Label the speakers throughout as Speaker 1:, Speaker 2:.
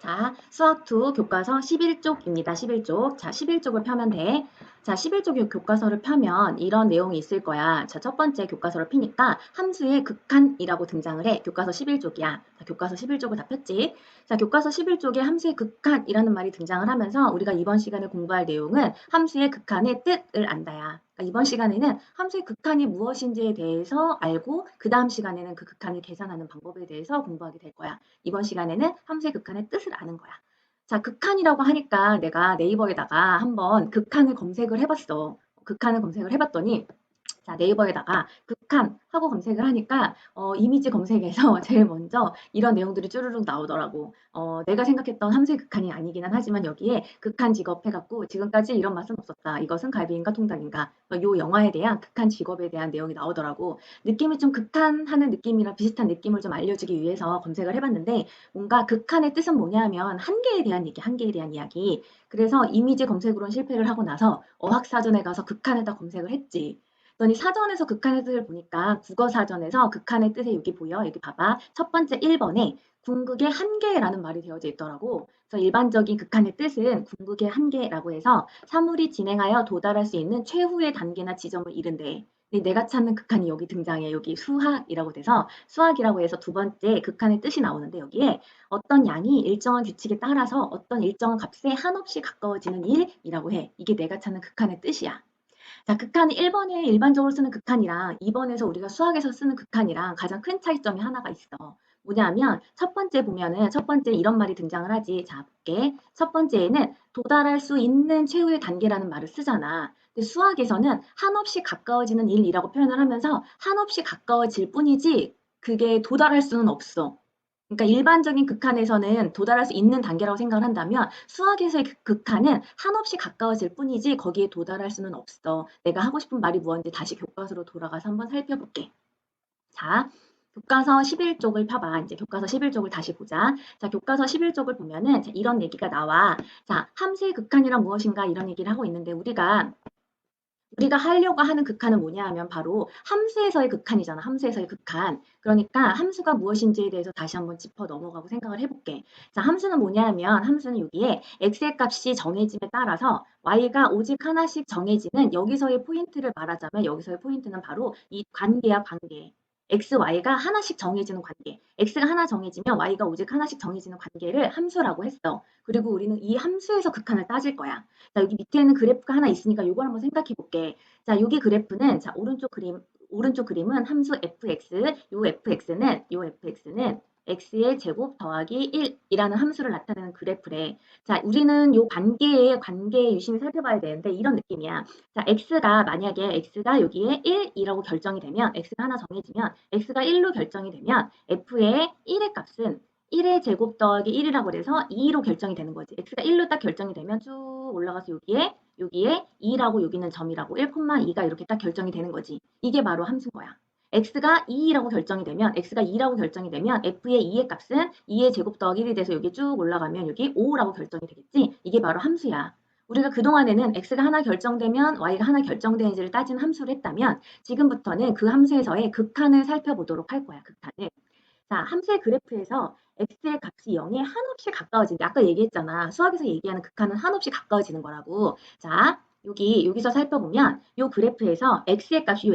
Speaker 1: 자, 수학2 교과서 11쪽입니다. 11쪽. 자, 11쪽을 펴면 돼. 자, 11쪽 교과서를 펴면 이런 내용이 있을 거야. 자, 첫 번째 교과서를 피니까 함수의 극한이라고 등장을 해. 교과서 11쪽이야. 자, 교과서 11쪽을 다 폈지. 자, 교과서 11쪽에 함수의 극한이라는 말이 등장을 하면서 우리가 이번 시간에 공부할 내용은 함수의 극한의 뜻을 안다야. 그러니까 이번 시간에는 함수의 극한이 무엇인지에 대해서 알고 그 다음 시간에는 그 극한을 계산하는 방법에 대해서 공부하게 될 거야. 이번 시간에는 함수의 극한의 뜻을 아는 거야. 자, 극한이라고 하니까 내가 네이버에다가 한번 극한을 검색을 해봤어. 극한을 검색을 해봤더니 자, 네이버에다가 극한 하고 검색을 하니까 이미지 검색에서 제일 먼저 이런 내용들이 쭈루룩 나오더라고. 내가 생각했던 함수의 극한이 아니기는 하지만 여기에 극한 직업 해갖고 지금까지 이런 맛은 없었다. 이것은 갈비인가 통닭인가. 요 영화에 대한 극한 직업에 대한 내용이 나오더라고. 느낌이 좀 극한하는 느낌이랑 비슷한 느낌을 좀 알려주기 위해서 검색을 해봤는데 뭔가 극한의 뜻은 뭐냐면 한계에 대한 얘기, 한계에 대한 이야기. 그래서 이미지 검색으로는 실패를 하고 나서 어학사전에 가서 극한에다 검색을 했지. 그랬더니 사전에서 극한의 뜻을 보니까 국어사전에서 극한의 뜻에 여기 보여. 여기 봐봐. 첫 번째 1번에 궁극의 한계라는 말이 되어져 있더라고. 그래서 일반적인 극한의 뜻은 궁극의 한계라고 해서 사물이 진행하여 도달할 수 있는 최후의 단계나 지점을 이른대. 근데 내가 찾는 극한이 여기 등장해. 여기 수학이라고 돼서 수학이라고 해서 두 번째 극한의 뜻이 나오는데 여기에 어떤 양이 일정한 규칙에 따라서 어떤 일정한 값에 한없이 가까워지는 일이라고 해. 이게 내가 찾는 극한의 뜻이야. 자, 극한이 1번에 일반적으로 쓰는 극한이랑 2번에서 우리가 수학에서 쓰는 극한이랑 가장 큰 차이점이 하나가 있어. 뭐냐면 첫 번째 보면은 첫 번째 이런 말이 등장을 하지. 자, 볼게. 첫 번째에는 도달할 수 있는 최후의 단계라는 말을 쓰잖아. 근데 수학에서는 한없이 가까워지는 일이라고 표현을 하면서 한없이 가까워질 뿐이지 그게 도달할 수는 없어. 그러니까 일반적인 극한에서는 도달할 수 있는 단계라고 생각을 한다면 수학에서의 극한은 한없이 가까워질 뿐이지 거기에 도달할 수는 없어. 내가 하고 싶은 말이 무엇인지 다시 교과서로 돌아가서 한번 살펴볼게. 자, 교과서 11쪽을 펴봐. 이제 교과서 11쪽을 다시 보자. 자, 교과서 11쪽을 보면은 이런 얘기가 나와. 자, 함수의 극한이란 무엇인가 이런 얘기를 하고 있는데 우리가 하려고 하는 극한은 뭐냐 하면 바로 함수에서의 극한이잖아. 함수에서의 극한. 그러니까 함수가 무엇인지에 대해서 다시 한번 짚어 넘어가고 생각을 해볼게. 자, 함수는 뭐냐 하면 함수는 여기에 x의 값이 정해짐에 따라서 y가 오직 하나씩 정해지는 여기서의 포인트를 말하자면 여기서의 포인트는 바로 이 관계야, 관계. x, y가 하나씩 정해지는 관계. x가 하나 정해지면 y가 오직 하나씩 정해지는 관계를 함수라고 했어. 그리고 우리는 이 함수에서 극한을 따질 거야. 자, 여기 밑에는 그래프가 하나 있으니까 이걸 한번 생각해 볼게. 자, 여기 그래프는 자, 오른쪽 그림은 함수 fx, 요 fx는 x의 제곱 더하기 1이라는 함수를 나타내는 그래프래. 자, 우리는 요 관계에 유심히 살펴봐야 되는데 이런 느낌이야. 자, 만약에 x가 여기에 1이라고 결정이 되면 x가 하나 정해지면 x가 1로 결정이 되면 f의 1의 값은 1의 제곱 더하기 1이라고 그래서 2로 결정이 되는 거지. x가 1로 딱 결정이 되면 쭉 올라가서 여기에 2라고 여기는 점이라고 1,2가 이렇게 딱 결정이 되는 거지. 이게 바로 함수인 거야. x가 2라고 결정이 되면 x가 2라고 결정이 되면 f의 2의 값은 2의 제곱 더하기 1이 돼서 여기 쭉 올라가면 여기 5라고 결정이 되겠지. 이게 바로 함수야. 우리가 그동안에는 x가 하나 결정되면 y가 하나 결정되는지를 따지는 함수를 했다면 지금부터는 그 함수에서의 극한을 살펴보도록 할 거야. 극한을. 자, 함수의 그래프에서 x의 값이 0에 한없이 가까워진다. 아까 얘기했잖아. 수학에서 얘기하는 극한은 한없이 가까워지는 거라고. 자, 여기서 살펴보면 요 그래프에서 x의 값이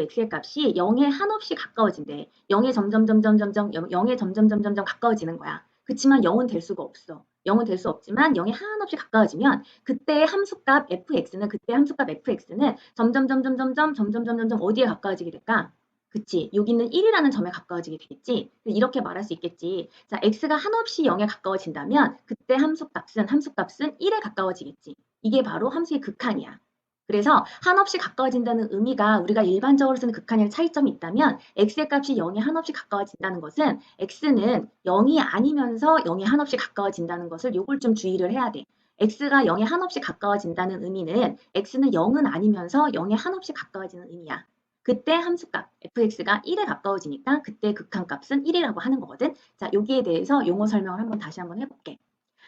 Speaker 1: 0에 한없이 가까워진대. 0에 점점점점점점 0에 점점점점점 가까워지는 거야. 그렇지만 0은 될 수가 없어. 0은 될 수 없지만 0에 한없이 가까워지면 그때 함수값 fx는 점점점점점점 어디에 가까워지게 될까? 그치. 여기는 1이라는 점에 가까워지게 되겠지. 이렇게 말할 수 있겠지. 자, x가 한없이 0에 가까워진다면 그때 함수값은 1에 가까워지겠지. 이게 바로 함수의 극한이야. 그래서 한없이 가까워진다는 의미가 우리가 일반적으로 쓰는 극한이랑 차이점이 있다면 x의 값이 0에 한없이 가까워진다는 것은 x는 0이 아니면서 0에 한없이 가까워진다는 것을 요걸 좀 주의를 해야 돼. x가 0에 한없이 가까워진다는 의미는 x는 0은 아니면서 0에 한없이 가까워지는 의미야. 그때 함수값 fx가 1에 가까워지니까 그때 극한값은 1이라고 하는 거거든. 자, 여기에 대해서 용어 설명을 다시 한번 해볼게.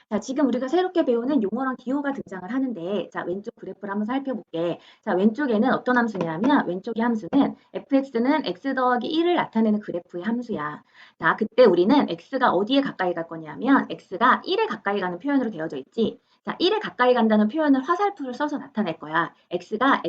Speaker 1: 자, 지금 우리가 새롭게 배우는 용어랑 기호가 등장을 하는데, 자, 왼쪽 그래프를 한번 살펴볼게. 자, 왼쪽에는 어떤 함수냐면, 왼쪽의 함수는 fx는 x 더하기 1을 나타내는 그래프의 함수야. 자, 그때 우리는 x가 어디에 가까이 갈 거냐면, x가 1에 가까이 가는 표현으로 되어져 있지. 자, 1에 가까이 간다는 표현을 화살표를 써서 나타낼 거야. x가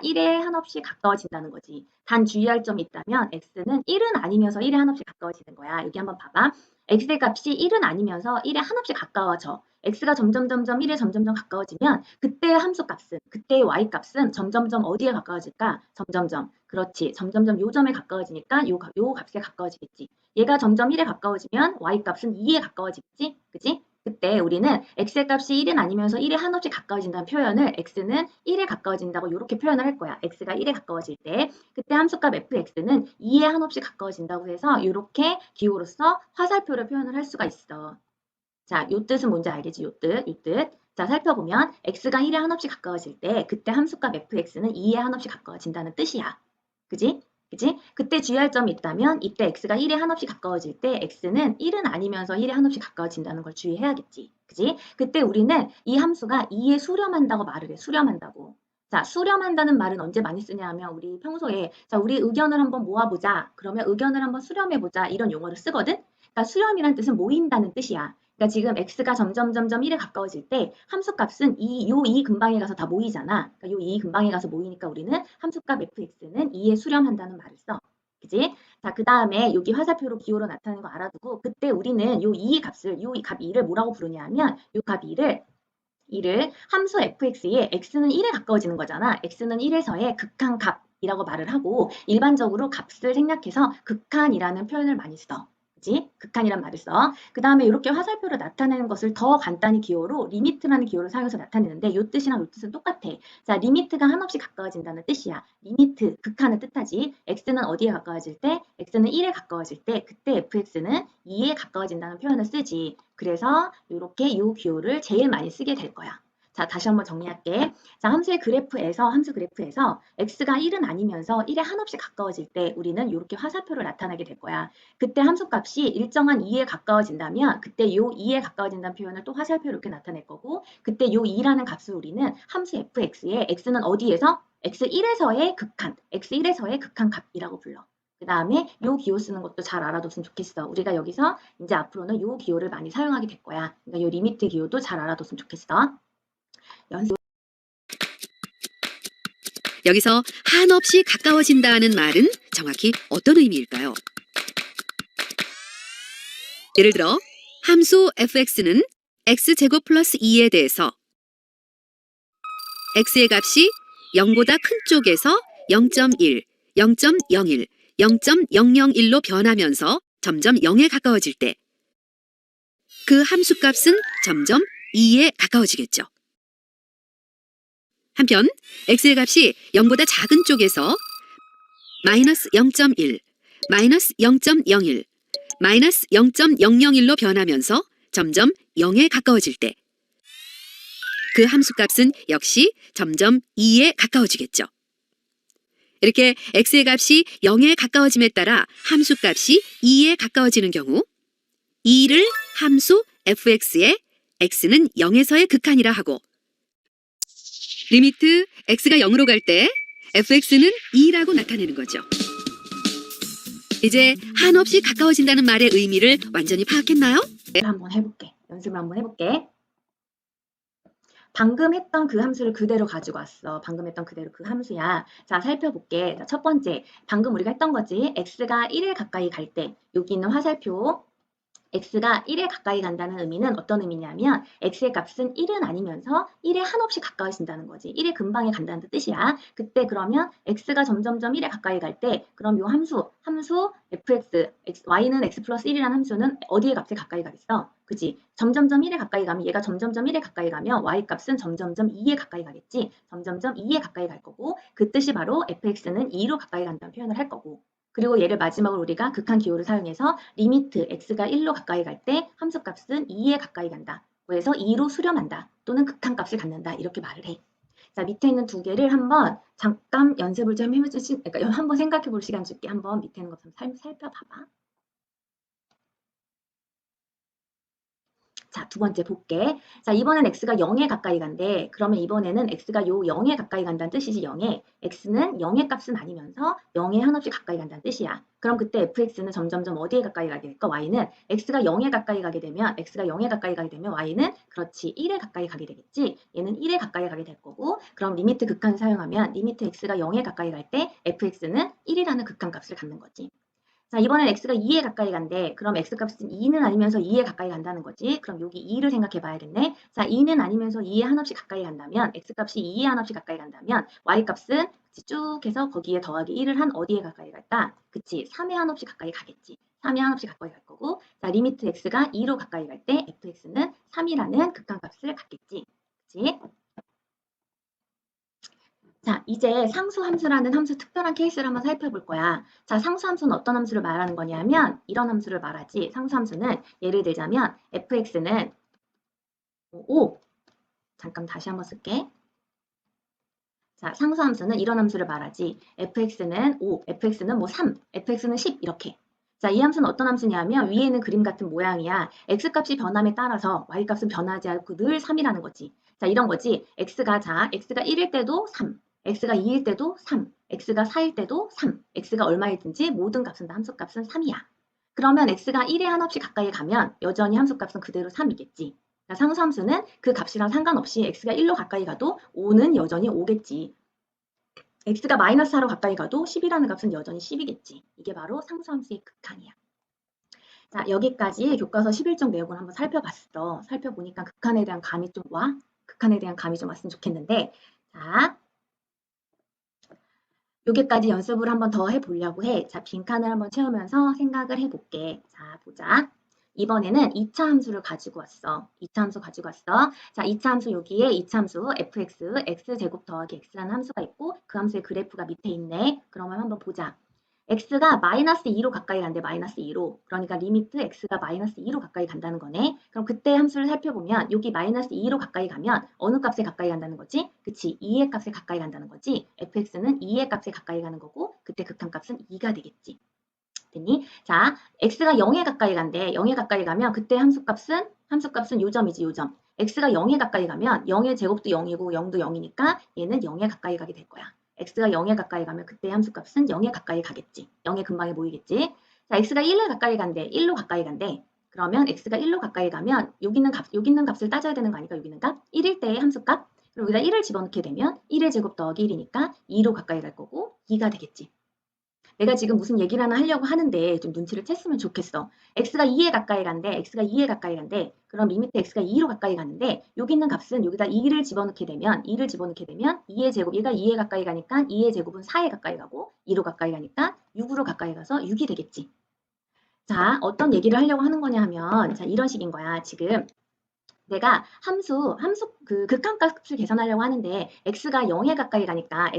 Speaker 1: 1에 한없이 가까워진다는 거지. 단 주의할 점이 있다면, x는 1은 아니면서 1에 한없이 가까워지는 거야. 여기 한번 봐봐. x의 값이 1은 아니면서 1에 한없이 가까워져. x가 점점점점 1에 점점점 가까워지면 그때의 함수 값은, 그때의 y 값은 점점점 어디에 가까워질까? 점점점. 그렇지. 점점점 요 점에 가까워지니까 요 값에 가까워지겠지. 얘가 점점 1에 가까워지면 y 값은 2에 가까워지겠지? 그지? 그때 우리는 x의 값이 1은 아니면서 1에 한없이 가까워진다는 표현을 x는 1에 가까워진다고 이렇게 표현을 할 거야. x가 1에 가까워질 때 그때 함수값 fx는 2에 한없이 가까워진다고 해서 이렇게 기호로서 화살표를 표현을 할 수가 있어. 자, 요 뜻은 뭔지 알겠지? 요 뜻. 자, 살펴보면 x가 1에 한없이 가까워질 때 그때 함수값 fx는 2에 한없이 가까워진다는 뜻이야. 그지? 그지? 그때 주의할 점이 있다면 이때 x가 1에 한없이 가까워질 때 x는 1은 아니면서 1에 한없이 가까워진다는 걸 주의해야겠지. 그지? 그때 우리는 이 함수가 2에 수렴한다고 말을 해. 수렴한다고. 자, 수렴한다는 말은 언제 많이 쓰냐 하면 우리 평소에 자, 우리 의견을 한번 모아보자. 그러면 의견을 한번 수렴해보자. 이런 용어를 쓰거든? 그러니까 수렴이란 뜻은 모인다는 뜻이야. 그러니까 지금 x가 점점점점 1에 가까워질 때 함수값은 요 2 근방에 가서 다 모이잖아. 그러니까 요 2 근방에 가서 모이니까 우리는 함수값 fx는 2에 수렴한다는 말을 써. 그지? 자, 그 다음에 여기 화살표로 기호로 나타나는 거 알아두고 그때 우리는 요 2의 값을, 요 값 2를 뭐라고 부르냐 하면 요 값 2를 함수 fx에 x는 1에 가까워지는 거잖아. x는 1에서의 극한값이라고 말을 하고 일반적으로 값을 생략해서 극한이라는 표현을 많이 써. 그지? 극한이란 말을 써. 그 다음에 이렇게 화살표로 나타내는 것을 더 간단히 기호로 리미트라는 기호를 사용해서 나타내는데 이 뜻이랑 이 뜻은 똑같아. 자, 리미트가 한없이 가까워진다는 뜻이야. 리미트, 극한을 뜻하지. x는 어디에 가까워질 때? x는 1에 가까워질 때 그때 fx는 2에 가까워진다는 표현을 쓰지. 그래서 이렇게 이 기호를 제일 많이 쓰게 될 거야. 자, 다시 한번 정리할게. 자, 함수 그래프에서 x가 1은 아니면서 1에 한없이 가까워질 때 우리는 이렇게 화살표로 나타나게 될 거야. 그때 함수값이 일정한 2에 가까워진다면 그때 요 2에 가까워진다는 표현을 또 화살표로 이렇게 나타낼 거고 그때 요 2라는 값을 우리는 함수 fx에 x는 어디에서? x1에서의 극한, x1에서의 극한값이라고 불러. 그 다음에 요 기호 쓰는 것도 잘 알아뒀으면 좋겠어. 우리가 여기서 이제 앞으로는 요 기호를 많이 사용하게 될 거야. 그러니까 요 리미트 기호도 잘 알아뒀으면 좋겠어. 연습.
Speaker 2: 여기서 한없이 가까워진다는 말은 정확히 어떤 의미일까요? 예를 들어 함수 fx는 x제곱 플러스 2에 대해서 x의 값이 0보다 큰 쪽에서 0.1, 0.01, 0.001로 변하면서 점점 0에 가까워질 때 그 함수값은 점점 2에 가까워지겠죠. 한편 x의 값이 0보다 작은 쪽에서 마이너스 0.1, 마이너스 0.01, 마이너스 0.001로 변하면서 점점 0에 가까워질 때 그 함수값은 역시 점점 2에 가까워지겠죠. 이렇게 x의 값이 0에 가까워짐에 따라 함수값이 2에 가까워지는 경우 2를 함수 fx에 x는 0에서의 극한이라 하고 리미트 x가 0으로 갈 때 fx는 2라고 나타내는 거죠. 이제 한없이 가까워진다는 말의 의미를 완전히 파악했나요?
Speaker 1: 연습을 한번 해볼게. 방금 했던 그 함수를 그대로 가지고 왔어. 방금 했던 그대로 그 함수야. 자, 살펴볼게. 자, 첫 번째, 방금 우리가 했던 거지. x가 1에 가까이 갈 때, 여기 있는 화살표, x가 1에 가까이 간다는 의미는 어떤 의미냐면 x의 값은 1은 아니면서 1에 한없이 가까워진다는 거지. 1의 근방에 간다는 뜻이야. 그때 그러면 x가 점점점 1에 가까이 갈 때 그럼 요 함수 fx, y는 x 플러스 1이라는 함수는 어디에 값에 가까이 가겠어? 그지? 점점점 1에 가까이 가면 얘가 점점점 1에 가까이 가면 y 값은 점점점 2에 가까이 가겠지. 점점점 2에 가까이 갈 거고 그 뜻이 바로 fx는 2로 가까이 간다는 표현을 할 거고 그리고 얘를 마지막으로 우리가 극한 기호를 사용해서 리미트 x가 1로 가까이 갈 때 함수값은 2에 가까이 간다. 그래서 2로 수렴한다. 또는 극한값을 갖는다. 이렇게 말을 해. 자, 밑에 있는 두 개를 한번 잠깐 연습을 좀 해보시, 그러니까 한번 생각해 볼 시간 줄게. 한번 밑에 있는 것 좀 살펴봐봐. 자, 두 번째 볼게. 자, 이번엔 x가 0에 가까이 간대. 그러면 이번에는 x가 요 0에 가까이 간다는 뜻이지, 0에. x는 0의 값은 아니면서 0에 한없이 가까이 간다는 뜻이야. 그럼 그때 fx는 점점점 어디에 가까이 가게 될까? y는 x가 0에 가까이 가게 되면 y는 그렇지 1에 가까이 가게 되겠지. 얘는 1에 가까이 가게 될 거고, 그럼 리미트 극한을 사용하면 리미트 x가 0에 가까이 갈 때 fx는 1이라는 극한값을 갖는 거지. 자, 이번엔 x가 2에 가까이 간대. 그럼 x값은 2는 아니면서 2에 가까이 간다는 거지. 그럼 여기 2를 생각해 봐야겠네. 자, 2는 아니면서 2에 한없이 가까이 간다면, x값이 2에 한없이 가까이 간다면, y값은 쭉 해서 거기에 더하기 1을 한 어디에 가까이 갈까? 그치, 3에 한없이 가까이 가겠지. 3에 한없이 가까이 갈 거고, 자, 리미트 x가 2로 가까이 갈 때 fx는 3이라는 극한값을 갖겠지. 그치? 자, 이제 상수함수라는 함수 특별한 케이스를 한번 살펴볼 거야. 자, 상수함수는 어떤 함수를 말하는 거냐면 이런 함수를 말하지. 상수함수는 예를 들자면 fx는 5. 잠깐 다시 한번 쓸게. 자, 상수함수는 이런 함수를 말하지. fx는 5, fx는 뭐 3, fx는 10 이렇게. 자, 이 함수는 어떤 함수냐면 위에는 그림 같은 모양이야. x값이 변함에 따라서 y값은 변하지 않고 늘 3이라는 거지. 자, 이런 거지. x가 1일 때도 3, x가 2일 때도 3, x가 4일 때도 3, x가 얼마이든지 모든 값은 다 함수값은 3이야. 그러면 x가 1에 한없이 가까이 가면 여전히 함수값은 그대로 3이겠지. 상수함수는 그 값이랑 상관없이 x가 1로 가까이 가도 5는 여전히 5겠지. x가 마이너스 4로 가까이 가도 10이라는 값은 여전히 10이겠지. 이게 바로 상수함수의 극한이야. 자, 여기까지 교과서 11쪽 내용을 한번 살펴봤어. 살펴보니까 극한에 대한 감이 좀 와? 극한에 대한 감이 좀 왔으면 좋겠는데, 자, 여기까지 연습을 한번 더 해보려고 해. 자, 빈칸을 한번 채우면서 생각을 해볼게. 자, 보자. 이번에는 2차 함수를 가지고 왔어. 2차 함수 가지고 왔어. 자, 2차 함수 여기에 2차 함수 fx, x제곱 더하기 x라는 함수가 있고 그 함수의 그래프가 밑에 있네. 그러면 한번 보자. x가 마이너스 2로 가까이 간대. 마이너스 2로. 그러니까 리미트 x가 마이너스 2로 가까이 간다는 거네. 그럼 그때 함수를 살펴보면 여기 마이너스 2로 가까이 가면 어느 값에 가까이 간다는 거지? 그치. 2의 값에 가까이 간다는 거지. fx는 2의 값에 가까이 가는 거고 그때 극한값은 2가 되겠지. 됐니? 자, x가 0에 가까이 간대. 0에 가까이 가면 그때 함수값은 요점이지, 요점. x가 0에 가까이 가면 0의 제곱도 0이고 0도 0이니까 얘는 0에 가까이 가게 될 거야. x가 0에 가까이 가면 그때 함수값은 0에 가까이 가겠지. 0에 근방에 모이겠지. 자, x가 1에 가까이 간대. 1로 가까이 간대. 그러면 x가 1로 가까이 가면 여기 있는 값을 따져야 되는 거 아니까 여기 있는 값? 1일 때의 함수값? 그리고 여기다 1을 집어넣게 되면 1의 제곱 더하기 1이니까 2로 가까이 갈 거고 2가 되겠지. 내가 지금 무슨 얘기를 하나 하려고 하는데 좀 눈치를 챘으면 좋겠어. x가 2에 가까이 간대. x가 2에 가까이 간대. 그럼 리미트 x가 2로 가까이 가는데 여기 있는 값은 여기다 2를 집어넣게 되면 2의 제곱 얘가 2에 가까이 가니까 2의 제곱은 4에 가까이 가고 2로 가까이 가니까 6으로 가까이 가서 6이 되겠지. 자, 어떤 얘기를 하려고 하는 거냐 하면 자, 이런 식인 거야. 지금 내가 함수 그 극한값을 계산하려고 하는데 x가 0에 가까이 가니까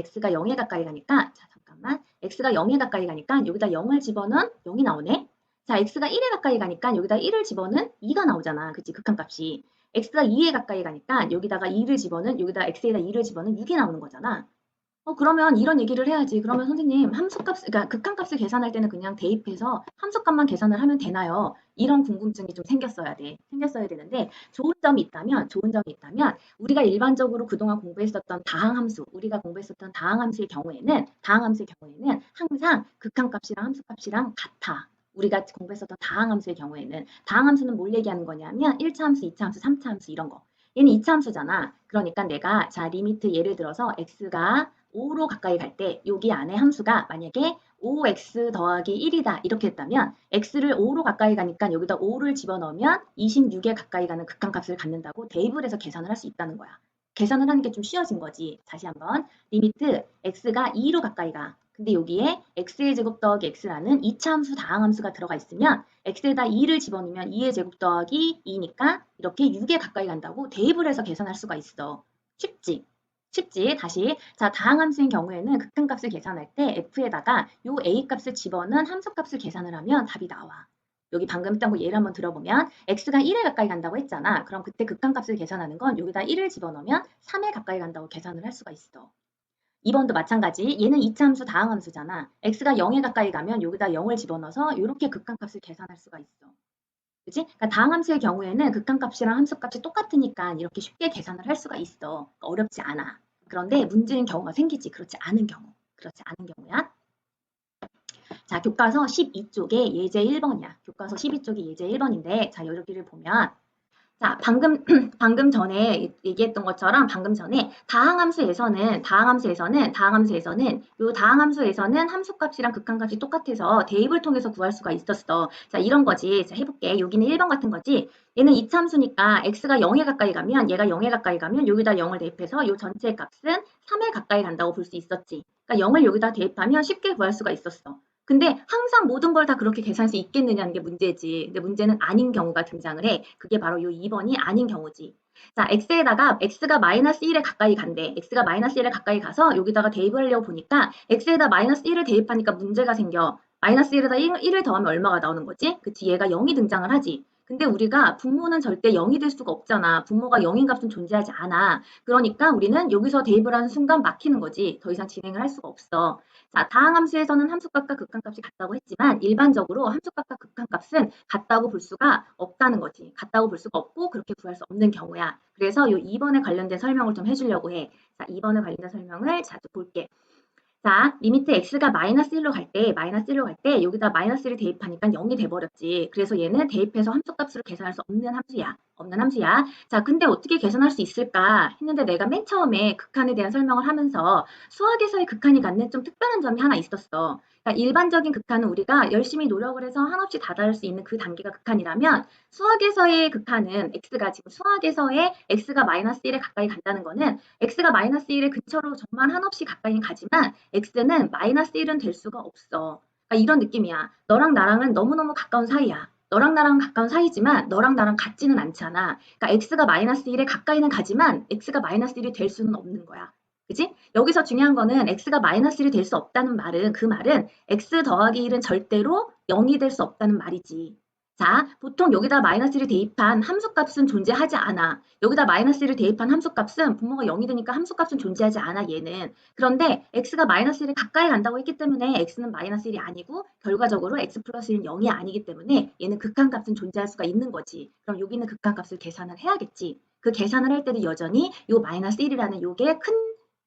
Speaker 1: 자, 잠깐만. x가 0에 가까이 가니까 여기다 0을 집어넣은 0이 나오네. 자, x가 1에 가까이 가니까 여기다 1을 집어넣은 2가 나오잖아. 그치? 극한값이. x가 2에 가까이 가니까 여기다가 2를 집어넣은 여기다 x에다 2를 집어넣은 6이 나오는 거잖아. 그러면 이런 얘기를 해야지. 그러면 선생님, 그러니까 극한값을 계산할 때는 그냥 대입해서 함수값만 계산을 하면 되나요? 이런 궁금증이 좀 생겼어야 돼. 생겼어야 되는데, 좋은 점이 있다면, 우리가 일반적으로 그동안 우리가 공부했었던 다항함수의 경우에는 항상 극한값이랑 함수값이랑 같아. 우리가 공부했었던 다항함수의 경우에는. 다항함수는 뭘 얘기하는 거냐면, 1차 함수, 2차 함수, 3차 함수 이런 거. 얘는 2차 함수잖아. 그러니까 내가, 자, 리미트 예를 들어서 x가 5로 가까이 갈 때 여기 안에 함수가 만약에 5x 더하기 1이다 이렇게 했다면 x를 5로 가까이 가니까 여기다 5를 집어넣으면 26에 가까이 가는 극한값을 갖는다고 대입을 해서 계산을 할 수 있다는 거야. 계산을 하는 게 좀 쉬워진 거지. 다시 한번 리미트 x가 2로 가까이 가. 근데 여기에 x의 제곱 더하기 x라는 2차 함수 다항함수가 들어가 있으면 x에다 2를 집어넣으면 2의 제곱 더하기 2니까 이렇게 6에 가까이 간다고 대입을 해서 계산할 수가 있어. 쉽지? 쉽지? 다시. 자, 다항함수인 경우에는 극한값을 계산할 때 f에다가 요 a 값을 집어넣은 함수값을 계산을 하면 답이 나와. 여기 방금 했던 거 예를 한번 들어보면 x가 1에 가까이 간다고 했잖아. 그럼 그때 극한값을 계산하는 건 여기다 1을 집어넣으면 3에 가까이 간다고 계산을 할 수가 있어. 2번도 마찬가지. 얘는 2차 함수 다항함수잖아. x가 0에 가까이 가면 여기다 0을 집어넣어서 이렇게 극한값을 계산할 수가 있어. 그치? 그러니까 다항함수의 경우에는 극한값이랑 함수값이 똑같으니까 이렇게 쉽게 계산을 할 수가 있어. 그러니까 어렵지 않아. 그런데 문제인 경우가 생기지. 그렇지 않은 경우. 그렇지 않은 경우야. 자, 교과서 12쪽에 예제 1번이야. 교과서 12쪽이 예제 1번인데, 자, 여기를 보면, 자, 방금 전에 얘기했던 것처럼 방금 전에 요 다항함수에서는 함수값이랑 극한값이 똑같아서 대입을 통해서 구할 수가 있었어. 자, 이런 거지. 자, 해볼게. 여기는 1번 같은 거지. 얘는 이차함수니까 x가 0에 가까이 가면 얘가 0에 가까이 가면 여기다 0을 대입해서 요 전체 값은 3에 가까이 간다고 볼 수 있었지. 그러니까 0을 여기다 대입하면 쉽게 구할 수가 있었어. 근데 항상 모든 걸 다 그렇게 계산할 수 있겠느냐는 게 문제지. 근데 문제는 아닌 경우가 등장을 해. 그게 바로 요 2번이 아닌 경우지. 자, x에다가 x가 마이너스 1에 가까이 간대. x가 마이너스 1에 가까이 가서 여기다가 대입을 하려고 보니까 x에다 마이너스 1을 대입하니까 문제가 생겨. 마이너스 1에다 1을 더하면 얼마가 나오는 거지? 그치, 얘가 0이 등장을 하지. 근데 우리가 분모는 절대 0이 될 수가 없잖아. 분모가 0인 값은 존재하지 않아. 그러니까 우리는 여기서 대입을 하는 순간 막히는 거지. 더 이상 진행을 할 수가 없어. 자, 다항함수에서는 함수값과 극한값이 같다고 했지만 일반적으로 함수값과 극한값은 같다고 볼 수가 없다는 거지. 같다고 볼 수가 없고 그렇게 구할 수 없는 경우야. 그래서 이 2번에 관련된 설명을 좀 해주려고 해. 자, 2번에 관련된 설명을 자주 볼게. 자, 리미트 x가 마이너스 1로 갈 때, 여기다 마이너스 1을 대입하니까 0이 돼버렸지. 그래서 얘는 대입해서 함수값으로 계산할 수 없는 함수야. 없는 함수야. 자, 근데 어떻게 계산할 수 있을까 했는데 내가 맨 처음에 극한에 대한 설명을 하면서 수학에서의 극한이 갖는 좀 특별한 점이 하나 있었어. 그러니까 일반적인 극한은 우리가 열심히 노력을 해서 한없이 다다를 수 있는 그 단계가 극한이라면 수학에서의 극한은 지금 수학에서의 x가 마이너스 1에 가까이 간다는 거는 x가 마이너스 1의 근처로 정말 한없이 가까이 가지만 x는 마이너스 1은 될 수가 없어. 그러니까 이런 느낌이야. 너랑 나랑은 너무너무 가까운 사이야. 너랑 나랑 가까운 사이지만 너랑 나랑 같지는 않잖아. 그러니까 x가 마이너스 1에 가까이는 가지만 x가 마이너스 1이 될 수는 없는 거야. 그지? 여기서 중요한 거는 x가 마이너스 1이 될 수 없다는 말은 그 말은 x 더하기 1은 절대로 0이 될 수 없다는 말이지. 자, 보통 여기다 마이너스를 대입한 함수값은 존재하지 않아. 여기다 마이너스를 대입한 함수값은 분모가 0이 되니까 함수값은 존재하지 않아, 얘는. 그런데 x가 마이너스 1에 가까이 간다고 했기 때문에 x는 마이너스 1이 아니고 결과적으로 x 플러스 1은 0이 아니기 때문에 얘는 극한값은 존재할 수가 있는 거지. 그럼 여기는 극한값을 계산을 해야겠지. 그 계산을 할 때도 여전히 요 마이너스 1이라는 요게 큰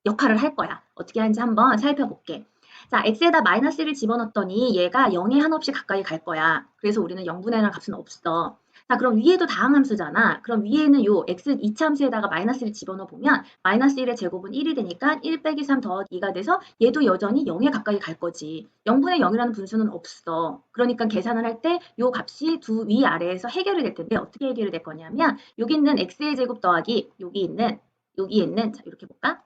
Speaker 1: 역할을 할 거야. 어떻게 하는지 한번 살펴볼게. 자, x에다 마이너스 1을 집어넣었더니 얘가 0에 한없이 가까이 갈 거야. 그래서 우리는 0분의 1 값은 없어. 자, 그럼 위에도 다항함수잖아. 그럼 위에는 요 x 2차 함수에다가 마이너스 1을 집어넣어 보면 마이너스 1의 제곱은 1이 되니까 1 빼기 3 더하기 2가 돼서 얘도 여전히 0에 가까이 갈 거지. 0분의 0이라는 분수는 없어. 그러니까 계산을 할 때 요 값이 두 위아래에서 해결이 될 텐데 어떻게 해결이 될 거냐면 여기 있는 x의 제곱 더하기 여기 있는 자, 이렇게 볼까?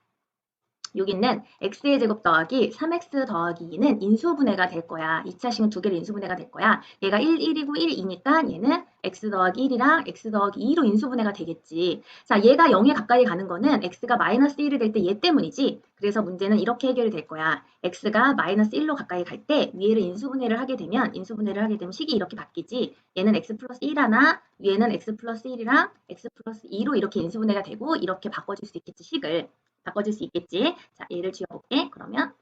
Speaker 1: 여기 있는 x의 제곱 더하기 3x 더하기 2는 인수분해가 될 거야. 2차식은 두 개를 인수분해가 될 거야. 얘가 1, 1이고 1, 2니까 얘는 x 더하기 1이랑 x 더하기 2로 인수분해가 되겠지. 자, 얘가 0에 가까이 가는 거는 x가 마이너스 1이 될 때 얘 때문이지. 그래서 문제는 이렇게 해결이 될 거야. x가 마이너스 1로 가까이 갈 때 위에를 인수분해를 하게 되면 식이 이렇게 바뀌지. 얘는 x 플러스 1 하나, 위에는 x 플러스 1이랑 x 플러스 2로 이렇게 인수분해가 되고 이렇게 바꿔줄 수 있겠지, 식을. 바꿔줄 수 있겠지. 자, 얘를 지워볼게. 그러면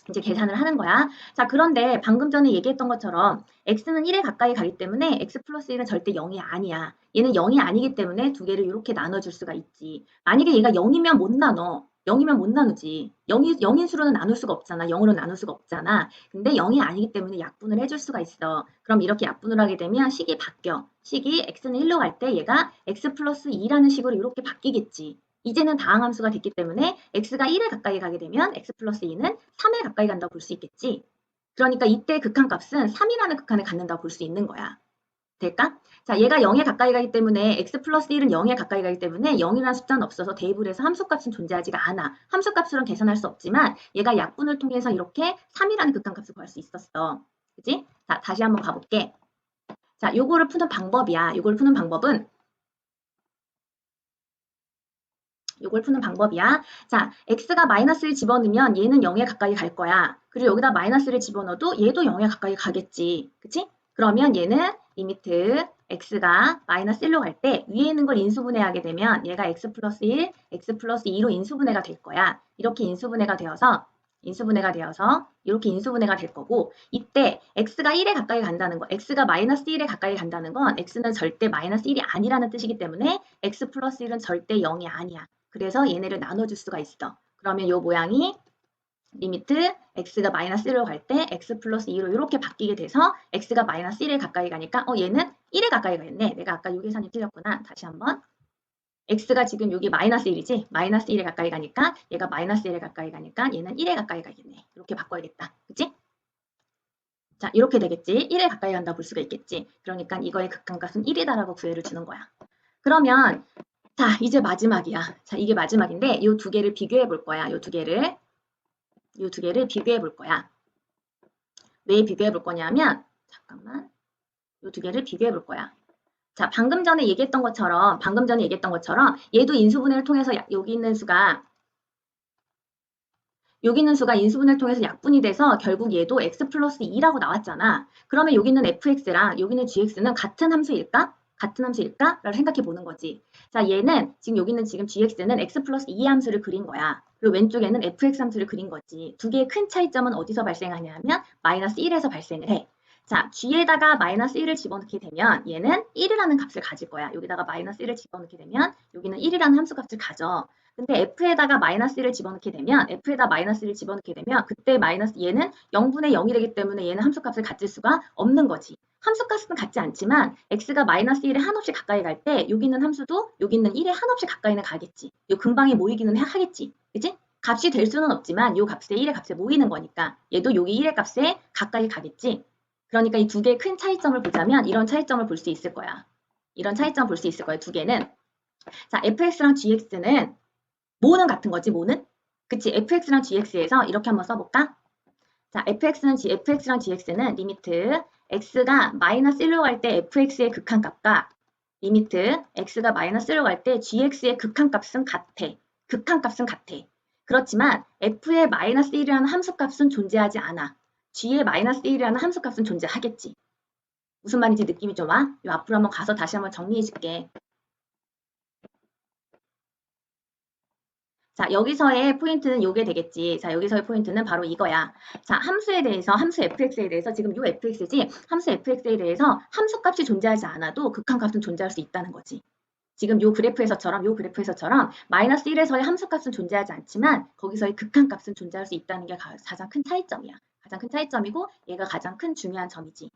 Speaker 1: 이제 계산을 하는 거야. 자, 그런데 방금 전에 얘기했던 것처럼 x는 1에 가까이 가기 때문에 x 플러스 1은 절대 0이 아니야. 얘는 0이 아니기 때문에 두 개를 이렇게 나눠줄 수가 있지. 만약에 얘가 0이면 못 나눠. 0이면 못 나누지. 0인 수로는 나눌 수가 없잖아. 0으로 나눌 수가 없잖아. 근데 0이 아니기 때문에 약분을 해줄 수가 있어. 그럼 이렇게 약분을 하게 되면 식이 바뀌어. 식이 x는 1로 갈 때 얘가 x 플러스 2라는 식으로 이렇게 바뀌겠지. 이제는 다항함수가 됐기 때문에 x가 1에 가까이 가게 되면 x 플러스 2는 3에 가까이 간다고 볼 수 있겠지. 그러니까 이때 극한값은 3이라는 극한을 갖는다고 볼 수 있는 거야. 될까? 자, 얘가 0에 가까이 가기 때문에 x 플러스 1은 0에 가까이 가기 때문에 0이라는 숫자는 없어서 대입을 해서 함수값은 존재하지가 않아. 함수값으로는 계산할 수 없지만 얘가 약분을 통해서 이렇게 3이라는 극한값을 구할 수 있었어. 그치? 자, 다시 한번 가볼게. 자, 요거를 푸는 방법이야. 요걸 푸는 방법은 자, x가 마이너스를 집어넣으면 얘는 0에 가까이 갈 거야. 그리고 여기다 마이너스를 집어넣어도 얘도 0에 가까이 가겠지. 그치? 그러면 얘는 리미트 x가 마이너스 1로 갈 때 위에 있는 걸 인수분해하게 되면 얘가 x 플러스 1, x 플러스 2로 인수분해가 될 거야. 이렇게 인수분해가 되어서 인수분해가 되어서 이렇게 인수분해가 될 거고 이때 x가 1에 가까이 간다는 거, x가 마이너스 1에 가까이 간다는 건 x는 절대 마이너스 1이 아니라는 뜻이기 때문에 x 플러스 1은 절대 0이 아니야. 그래서 얘네를 나눠줄 수가 있어. 그러면 이 모양이 리미트 x가 마이너스 1로 갈 때 x 플러스 2로 이렇게 바뀌게 돼서 x가 마이너스 1에 가까이 가니까 얘는 1에 가까이 가겠네. 내가 아까 요 계산이 틀렸구나. 다시 한번. x가 지금 여기 마이너스 1이지? 마이너스 1에 가까이 가니까 얘가 마이너스 1에 가까이 가니까 얘는 1에 가까이 가겠네. 이렇게 바꿔야겠다. 그치? 자, 이렇게 되겠지? 1에 가까이 간다 볼 수가 있겠지? 그러니까 이거의 극한값은 1이다라고 구애를 주는 거야. 그러면 자, 이제 마지막이야. 자, 이게 마지막인데 이 두 개를 비교해 볼 거야. 이 두 개를 비교해 볼 거야. 왜 비교해 볼 거냐면 잠깐만. 이 두 개를 비교해 볼 거야. 자, 방금 전에 얘기했던 것처럼 얘도 인수분해를 통해서 여기 있는 수가 인수분해를 통해서 약분이 돼서 결국 얘도 x 플러스 2라고 나왔잖아. 그러면 여기 있는 fx랑 여기 있는 gx는 같은 함수일까? 같은 함수일까? 라고 생각해 보는 거지. 자, 얘는 지금 여기 있는 지금 gx는 x 플러스 2의 함수를 그린 거야. 그리고 왼쪽에는 fx 함수를 그린 거지. 두 개의 큰 차이점은 어디서 발생하냐면 마이너스 1에서 발생을 해. 자, g에다가 마이너스 1을 집어넣게 되면 얘는 1이라는 값을 가질 거야. 여기다가 마이너스 1을 집어넣게 되면 여기는 1이라는 함수 값을 가져. 근데 f에다가 마이너스 1을 집어넣게 되면 그때 마이너스 얘는 0분의 0이 되기 때문에 얘는 함수값을 가질 수가 없는 거지. 함수값은 같지 않지만 x가 마이너스 1에 한없이 가까이 갈 때 여기 있는 함수도 여기 있는 1에 한없이 가까이는 가겠지. 요 근방에 모이기는 하겠지. 그치? 값이 될 수는 없지만 요 값에 1의 값에 모이는 거니까 얘도 여기 1의 값에 가까이 가겠지. 그러니까 이 두 개의 큰 차이점을 보자면 이런 차이점을 볼 수 있을 거야. 이런 차이점 볼 수 있을 거야. 두 개는. 자, fx랑 gx는 모는 같은 거지, 모는? 그치, fx랑 gx에서 이렇게 한번 써볼까? 자, fx랑 gx는 리미트 x가 마이너스 1로 갈 때 fx의 극한값과 리미트 x가 마이너스 1로 갈 때 gx의 극한값은 같아. 극한값은 같아. 그렇지만 f의 마이너스 1이라는 함수값은 존재하지 않아. g의 마이너스 1이라는 함수값은 존재하겠지. 무슨 말인지 느낌이 좀 와? 요 앞으로 한번 가서 다시 한번 정리해 줄게. 자, 여기서의 포인트는 요게 되겠지. 자, 여기서의 포인트는 바로 이거야. 자, 함수 fx에 대해서 지금 요 fx지. 함수 fx에 대해서 함수값이 존재하지 않아도 극한값은 존재할 수 있다는 거지. 지금 요 그래프에서처럼 마이너스 1에서의 함수값은 존재하지 않지만 거기서의 극한값은 존재할 수 있다는 게 가장 큰 차이점이야. 가장 큰 차이점이고 얘가 가장 큰 중요한 점이지.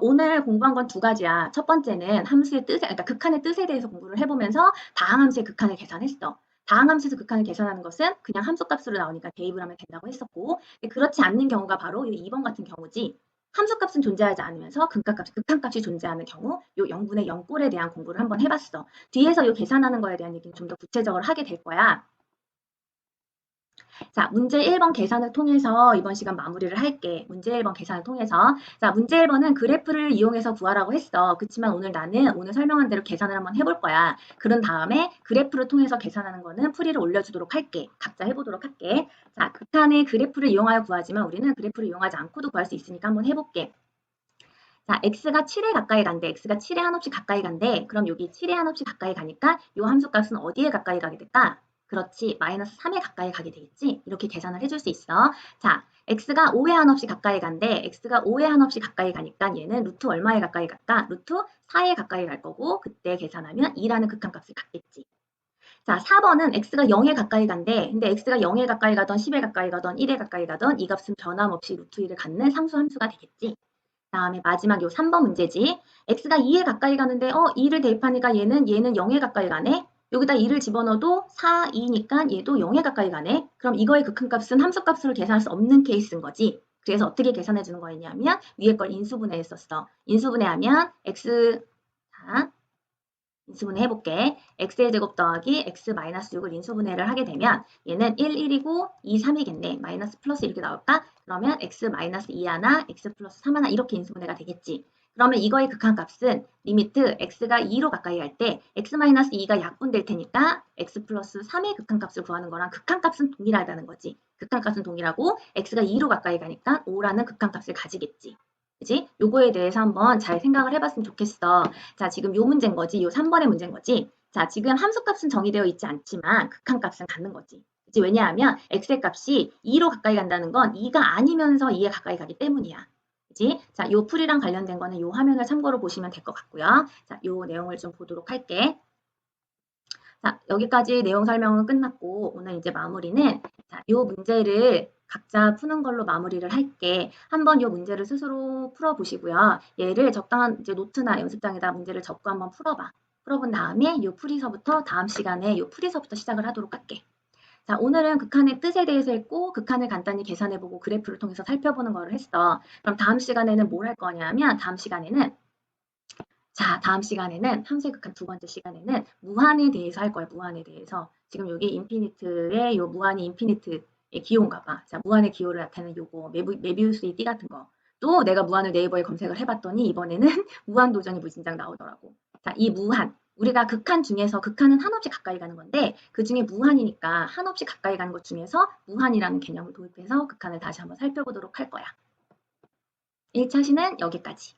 Speaker 1: 오늘 공부한 건 두 가지야. 첫 번째는 함수의 뜻에, 그러니까 극한의 뜻에 대해서 공부를 해보면서 다항함수의 극한을 계산했어. 다항함수에서 극한을 계산하는 것은 그냥 함수값으로 나오니까 대입을 하면 된다고 했었고, 그렇지 않는 경우가 바로 이 2번 같은 경우지. 함수값은 존재하지 않으면서 극한값이 존재하는 경우, 요 0분의 0꼴에 대한 공부를 한번 해봤어. 뒤에서 요 계산하는 거에 대한 얘기는 좀 더 구체적으로 하게 될 거야. 자, 문제 1번 계산을 통해서 이번 시간 마무리를 할게. 문제 1번 계산을 통해서. 자, 문제 1번은 그래프를 이용해서 구하라고 했어. 그렇지만 나는 오늘 설명한 대로 계산을 한번 해볼 거야. 그런 다음에 그래프를 통해서 계산하는 거는 풀이를 올려주도록 할게. 각자 해보도록 할게. 자, 극한의 그래프를 이용하여 구하지만 우리는 그래프를 이용하지 않고도 구할 수 있으니까 한번 해볼게. 자, x가 7에 가까이 간대. x가 7에 한없이 가까이 간대. 그럼 여기 7에 한없이 가까이 가니까 이 함수값은 어디에 가까이 가게 될까? 그렇지, 마이너스 3에 가까이 가게 되겠지? 이렇게 계산을 해줄 수 있어. 자, x가 5에 한없이 가까이 간대. x가 5에 한없이 가까이 가니까 얘는 루트 얼마에 가까이 갈까? 루트 4에 가까이 갈 거고 그때 계산하면 2라는 극한값을 갖겠지. 자, 4번은 x가 0에 가까이 간대. 근데 x가 0에 가까이 가던 10에 가까이 가던 1에 가까이 가던 이 값은 변함없이 루트 2를 갖는 상수 함수가 되겠지. 다음에 마지막 요 3번 문제지. x가 2에 가까이 가는데 2를 대입하니까 얘는 0에 가까이 가네. 여기다 2를 집어넣어도 4, 2니까 얘도 0에 가까이 가네. 그럼 이거의 극한값은 함수값으로 계산할 수 없는 케이스인 거지. 그래서 어떻게 계산해 주는 거였냐면 위에 걸 인수분해했었어. 인수분해하면 x 자, 인수분해 해볼게. x의 제곱 더하기 x 마이너스 6을 인수분해를 하게 되면 얘는 1, 1이고 2, 3이겠네. 마이너스 플러스 이렇게 나올까? 그러면 x 마이너스 2 하나, x 플러스 3 하나 이렇게 인수분해가 되겠지. 그러면 이거의 극한값은 리미트 x가 2로 가까이 갈 때 x 마이너스 2가 약분될 테니까 x 플러스 3의 극한값을 구하는 거랑 극한값은 동일하다는 거지. 극한값은 동일하고 x가 2로 가까이 가니까 5라는 극한값을 가지겠지. 그치? 요거에 대해서 한번 잘 생각을 해봤으면 좋겠어. 자, 지금 요 문제인 거지. 요 3번의 문제인 거지. 자, 지금 함수값은 정의되어 있지 않지만 극한값은 갖는 거지. 그치? 왜냐하면 x의 값이 2로 가까이 간다는 건 2가 아니면서 2에 가까이 가기 때문이야. 그치? 자, 요 풀이랑 관련된 거는 요 화면을 참고로 보시면 될 것 같고요. 자, 요 내용을 좀 보도록 할게. 자, 여기까지 내용 설명은 끝났고 오늘 이제 마무리는 자, 요 문제를 각자 푸는 걸로 마무리를 할게. 한번 요 문제를 스스로 풀어보시고요. 얘를 적당한 이제 노트나 연습장에다 문제를 적고 한번 풀어봐. 풀어본 다음에 요 풀이서부터 다음 시간에 요 풀이서부터 시작을 하도록 할게. 자, 오늘은 극한의 뜻에 대해서 했고 극한을 간단히 계산해보고 그래프를 통해서 살펴보는 거를 했어. 그럼 다음 시간에는 뭘 할 거냐면 다음 시간에는 함수의 극한 두 번째 시간에는 무한에 대해서 할 거야. 무한에 대해서. 지금 여기 인피니트의 요 무한이 인피니트의 기호인가 봐. 자, 무한의 기호를 나타내는 요거 메비우스의 띠 같은 거. 또 내가 무한을 네이버에 검색을 해봤더니 이번에는 무한도전이 무진장 나오더라고. 자, 이 무한. 우리가 극한 중에서 극한은 한없이 가까이 가는 건데 그 중에 무한이니까 한없이 가까이 가는 것 중에서 무한이라는 개념을 도입해서 극한을 다시 한번 살펴보도록 할 거야. 1차 시는 여기까지.